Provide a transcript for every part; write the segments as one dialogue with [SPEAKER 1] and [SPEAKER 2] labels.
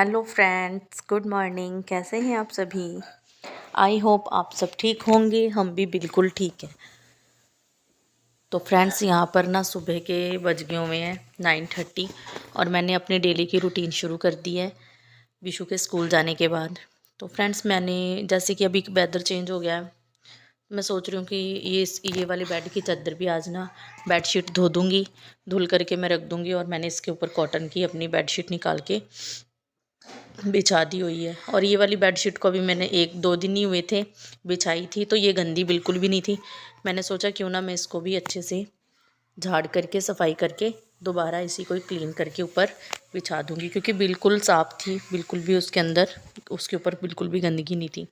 [SPEAKER 1] Hello friends, good morning. कैसे हैं आप सभी? आई होप आप सब ठीक होंगे। हम भी बिल्कुल ठीक हैं। तो फ्रेंड्स, यहाँ पर ना सुबह के बज गए हुए हैं 9:30 और मैंने अपनी डेली की रूटीन शुरू कर दी है विशु के स्कूल जाने के बाद। तो फ्रेंड्स, मैंने जैसे कि अभी वेदर चेंज हो गया है, मैं सोच रही हूँ कि ये वाले बेड की चादर भी आज ना बेडशीट धो दूँगी, धुल करके मैं रख दूँगी। और मैंने इसके ऊपर कॉटन की अपनी बेडशीट निकाल के बिछा दी हुई है। और ये वाली बेडशीट को भी मैंने 1-2 दिन ही हुए थे बिछाई थी, तो ये गंदी बिल्कुल भी नहीं थी। मैंने सोचा क्यों ना मैं इसको भी अच्छे से झाड़ करके सफाई करके दोबारा इसी को क्लीन करके ऊपर बिछा दूंगी, क्योंकि बिल्कुल साफ़ थी, बिल्कुल भी उसके ऊपर बिल्कुल भी गंदगी नहीं थी।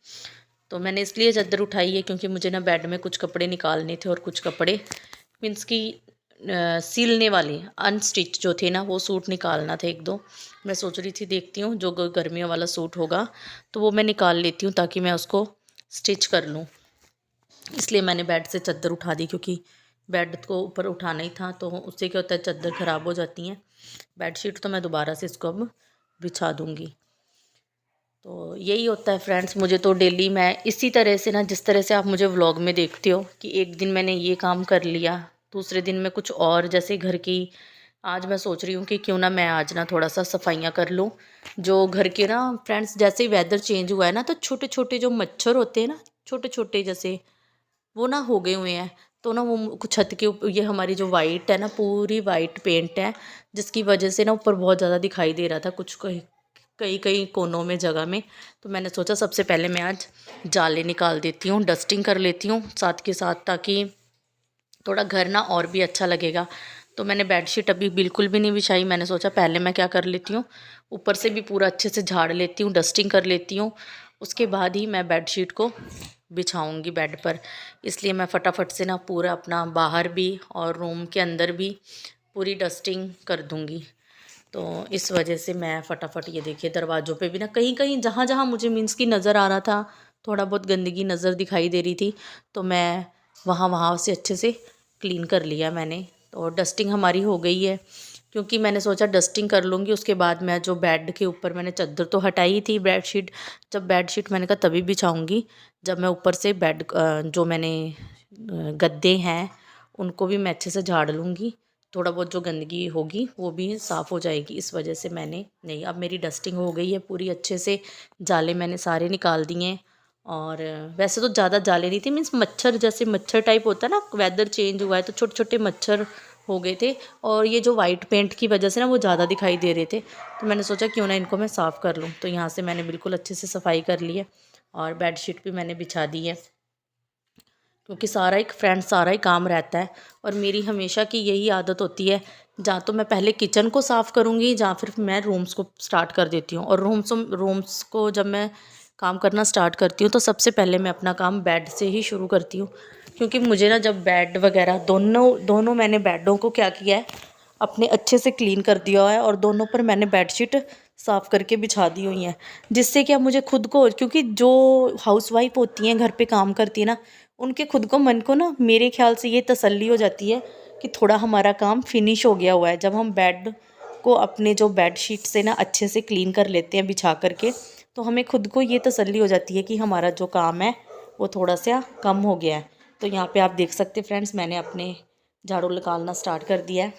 [SPEAKER 1] तो मैंने इसलिए चादर उठाई है क्योंकि मुझे ना बेड में कुछ कपड़े निकालने थे और कुछ कपड़े मीन्स की सिलने वाले अनस्टिच जो थे ना, वो सूट निकालना था 1-2। मैं सोच रही थी देखती हूँ जो गर्मियों वाला सूट होगा तो वो मैं निकाल लेती हूँ ताकि मैं उसको स्टिच कर लूँ। इसलिए मैंने बेड से चादर उठा दी, क्योंकि बेड को ऊपर उठाना ही था। तो उससे क्या होता है, चादर ख़राब हो जाती हैं। बेडशीट तो मैं दोबारा से इसको अब बिछा दूँगी। तो यही होता है फ्रेंड्स, मुझे तो डेली मैं इसी तरह से ना, जिस तरह से आप मुझे व्लॉग में देखते हो कि एक दिन मैंने ये काम कर लिया, दूसरे दिन मैं कुछ और, जैसे घर की आज मैं सोच रही हूँ कि क्यों ना मैं आज ना थोड़ा सा सफाइयाँ कर लूँ जो घर के ना। फ्रेंड्स, जैसे ही वेदर चेंज हुआ है ना, तो छोटे छोटे जो मच्छर होते हैं ना, छोटे छोटे जैसे वो ना हो गए हुए हैं। तो ना वो कुछ छत के ऊपर, ये हमारी जो वाइट है ना, पूरी वाइट पेंट है, जिसकी वजह से ना ऊपर बहुत ज़्यादा दिखाई दे रहा था कुछ कई कई कई कोनों में, जगह में। तो मैंने सोचा सबसे पहले मैं आज जाले निकाल देती हूँ, डस्टिंग कर लेती हूँ साथ के साथ, ताकि थोड़ा घर ना और भी अच्छा लगेगा। तो मैंने बेडशीट अभी बिल्कुल भी नहीं बिछाई। मैंने सोचा पहले मैं क्या कर लेती हूँ, ऊपर से भी पूरा अच्छे से झाड़ लेती हूँ, डस्टिंग कर लेती हूँ, उसके बाद ही मैं बेडशीट को बिछाऊंगी बेड पर। इसलिए मैं फटाफट से ना पूरा अपना बाहर भी और रूम के अंदर भी पूरी डस्टिंग कर दूंगी। तो इस वजह से मैं फटाफट, ये देखिए दरवाज़ों पे भी ना कहीं कहीं जहाँ जहाँ मुझे मीन्स की नज़र आ रहा था, थोड़ा बहुत गंदगी नज़र दिखाई दे रही थी, तो मैं वहाँ वहाँ से अच्छे से क्लीन कर लिया मैंने। तो डस्टिंग हमारी हो गई है, क्योंकि मैंने सोचा डस्टिंग कर लूँगी, उसके बाद मैं जो बेड के ऊपर मैंने चादर तो हटाई थी, बेडशीट, जब बेडशीट मैंने कहा तभी बिछाऊँगी जब मैं ऊपर से बेड जो मैंने गद्दे हैं उनको भी मैं अच्छे से झाड़ लूँगी। थोड़ा बहुत जो गंदगी होगी वो भी साफ़ हो जाएगी। इस वजह से मैंने नहीं, अब मेरी डस्टिंग हो गई है पूरी अच्छे से, जाले मैंने सारे निकाल दिए हैं। और वैसे तो ज़्यादा जाले नहीं थे, मीन्स मच्छर, जैसे मच्छर टाइप होता है ना, वेदर चेंज हुआ है तो छोटे छोटे मच्छर हो गए थे, और ये जो वाइट पेंट की वजह से ना वो ज़्यादा दिखाई दे रहे थे। तो मैंने सोचा क्यों ना इनको मैं साफ़ कर लूँ। तो यहाँ से मैंने बिल्कुल अच्छे से सफाई कर ली है और बेडशीट भी मैंने बिछा दी है, क्योंकि सारा ही काम रहता है। और मेरी हमेशा की यही आदत होती है, जहाँ तो मैं पहले किचन को साफ़ करूँगी, जहाँ फिर मैं रूम्स को स्टार्ट कर देती हूँ। और रूम्स को जब मैं काम करना स्टार्ट करती हूँ तो सबसे पहले मैं अपना काम बेड से ही शुरू करती हूँ, क्योंकि मुझे ना जब बेड वगैरह दोनों दोनों मैंने बेडों को क्या किया है, अपने अच्छे से क्लीन कर दिया है, और दोनों पर मैंने बेडशीट साफ़ करके बिछा दी हुई हैं। जिससे क्या मुझे खुद को, क्योंकि जो हाउसवाइफ होती हैं घर पे काम करती है ना, उनके खुद को मन को ना, मेरे ख्याल से ये तसल्ली हो जाती है कि थोड़ा हमारा काम फिनिश हो गया हुआ है। जब हम बेड को अपने जो बेडशीट से ना अच्छे से क्लीन कर लेते हैं बिछा करके, तो हमें खुद को ये तसल्ली हो जाती है कि हमारा जो काम है वो थोड़ा सा कम हो गया है। तो यहाँ पे आप देख सकते हैं फ्रेंड्स, मैंने अपने झाड़ू निकालना स्टार्ट कर दिया है।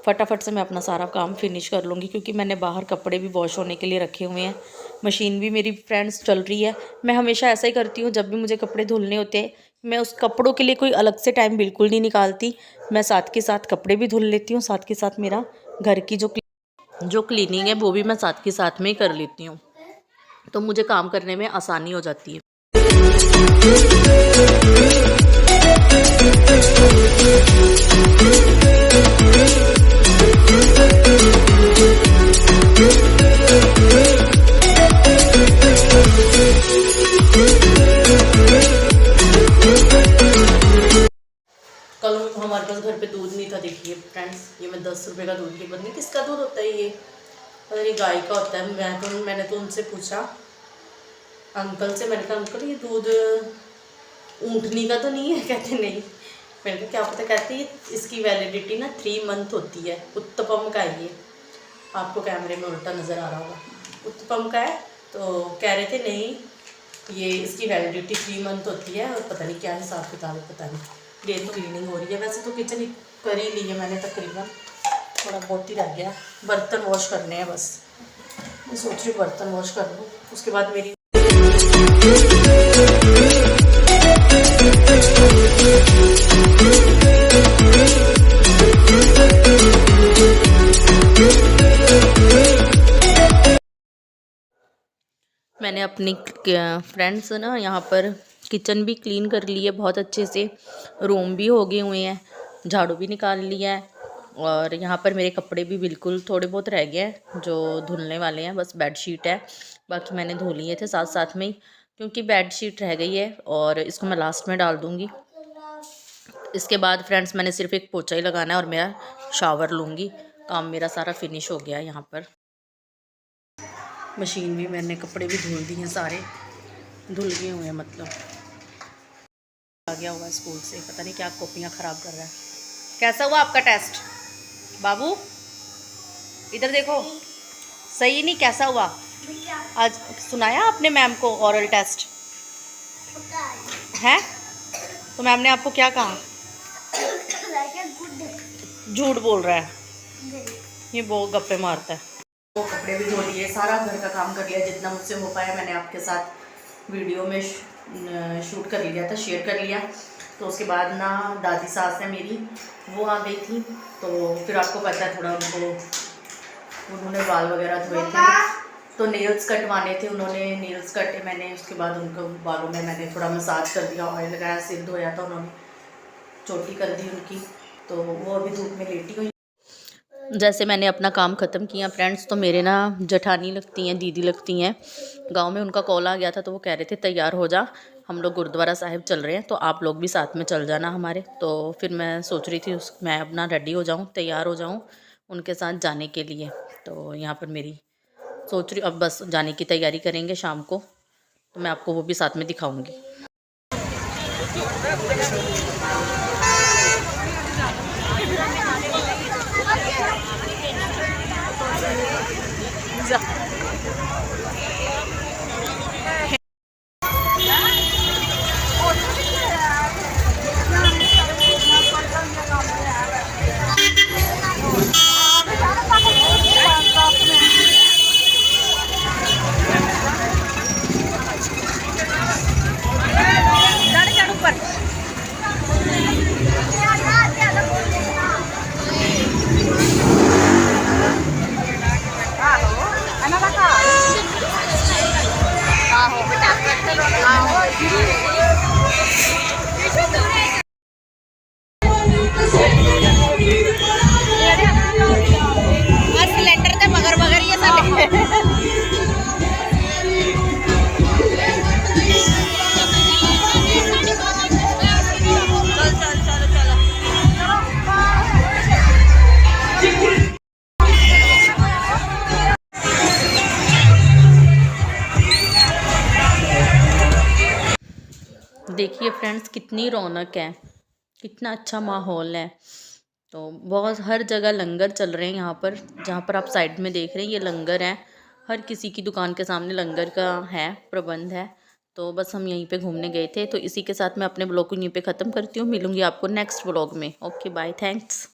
[SPEAKER 1] फटाफट से मैं अपना सारा काम फिनिश कर लूँगी, क्योंकि मैंने बाहर कपड़े भी वॉश होने के लिए रखे हुए हैं। मशीन भी मेरी फ्रेंड्स चल रही है। मैं हमेशा ऐसा ही करती हूँ, जब भी मुझे कपड़े धुलने होते हैं, मैं उस कपड़ों के लिए कोई अलग से टाइम बिल्कुल नहीं निकालती। मैं साथ के साथ कपड़े भी धुल लेती हूँ, साथ के साथ मेरा घर की जो क्लीनिंग है वो भी मैं साथ के साथ में ही कर लेती हूँ। तो मुझे काम करने में आसानी हो जाती है। कल हमारे पास घर पे दूध नहीं था, देखिए फ्रेंड्स, ये मैं 10 रुपए का दूध की, पता नहीं किसका दूध होता है ये, पता नहीं गाय का होता है। मैंने तो उनसे पूछा, अंकल से, मैंने कहा अंकल ये दूध ऊँटनी का तो नहीं है? कहते नहीं। मैंने कहा क्या पता, कहते हैं इसकी वैलिडिटी ना 3 मंथ होती है, उत्तपम का है ये। आपको कैमरे में उल्टा नज़र आ रहा होगा। उत्तपम का है, तो कह रहे थे नहीं ये इसकी वैलिडिटी 3 मंथ होती है और पता नहीं क्या हिसाब किताब है, पता नहीं। ये तो क्लीनिंग हो रही है, वैसे तो किचन कर ही ली है मैंने तकरीबन, थोड़ा बहुत ही रह गया। बर्तन वॉश करने हैं बस, मैं सोच रही हूँ बर्तन वॉश कर लूँ, उसके बाद मेरी मैंने अपनी फ्रेंड्स ना यहाँ पर किचन भी क्लीन कर ली है बहुत अच्छे से, रूम भी हो गए हुए हैं, झाड़ू भी निकाल लिया है, और यहाँ पर मेरे कपड़े भी बिल्कुल थोड़े बहुत रह गए हैं जो धुलने वाले हैं, बस बेडशीट है, बाकी मैंने धो लिए थे साथ साथ में ही, क्योंकि बेडशीट रह गई है और इसको मैं लास्ट में डाल दूँगी। इसके बाद फ्रेंड्स मैंने सिर्फ एक पोछा ही लगाना है और मेरा शावर लूँगी, काम मेरा सारा फिनिश हो गया। यहाँ पर मशीन में मैंने कपड़े भी धुल दिए हैं, सारे धुल गए हुए हैं, मतलब आ गया होगा स्कूल से, पता नहीं क्या कॉपियाँ ख़राब कर रहा है। कैसा हुआ आपका टेस्ट बाबू? इधर देखो, सही नहीं, कैसा हुआ? आज सुनाया आपने मैम को ओरल टेस्ट है? तो मैम ने आपको क्या कहा? झूठ बोल रहा है, ये बहुत गप्पे मारता है। वो कपड़े भी धो लिए, सारा घर का काम कर लिया जितना मुझसे हो पाया, मैंने आपके साथ वीडियो में शूट कर लिया था, शेयर कर लिया। तो उसके बाद ना दादी सास है मेरी, वो आ गई थी, तो फिर आपको पता है थोड़ा उन्होंने बाल वगैरह धोए थे, तो नेल्स कटवाने थे, उन्होंने नेल्स कटे मैंने, उसके बाद उनको बालों में मैंने थोड़ा मसाज कर दिया, ऑयल लगाया, सिर धोया था, उन्होंने चोटी कर दी उनकी, तो वो अभी धूप में लेटी हुई। जैसे मैंने अपना काम ख़त्म किया फ्रेंड्स, तो मेरे ना जेठानी लगती हैं, दीदी लगती हैं, गांव में उनका कॉल आ गया था, तो वो कह रहे थे तैयार हो जा, हम लोग गुरुद्वारा साहिब चल रहे हैं, तो आप लोग भी साथ में चल जाना हमारे। तो फिर मैं सोच रही थी मैं अपना रेडी हो जाऊं, तैयार हो जाऊं उनके साथ जाने के लिए। तो यहाँ पर मेरी सोच रही अब बस जाने की तैयारी करेंगे शाम को, तो मैं आपको वो भी साथ में दिखाऊँगी। देखिए फ्रेंड्स कितनी रौनक है, कितना अच्छा माहौल है। तो बहुत हर जगह लंगर चल रहे हैं यहाँ पर, जहाँ पर आप साइड में देख रहे हैं ये लंगर है, हर किसी की दुकान के सामने लंगर का है प्रबंध है। तो बस हम यहीं पे घूमने गए थे, तो इसी के साथ मैं अपने ब्लॉग को यहीं पे ख़त्म करती हूँ। मिलूँगी आपको नेक्स्ट ब्लॉग में। Okay bye, thanks.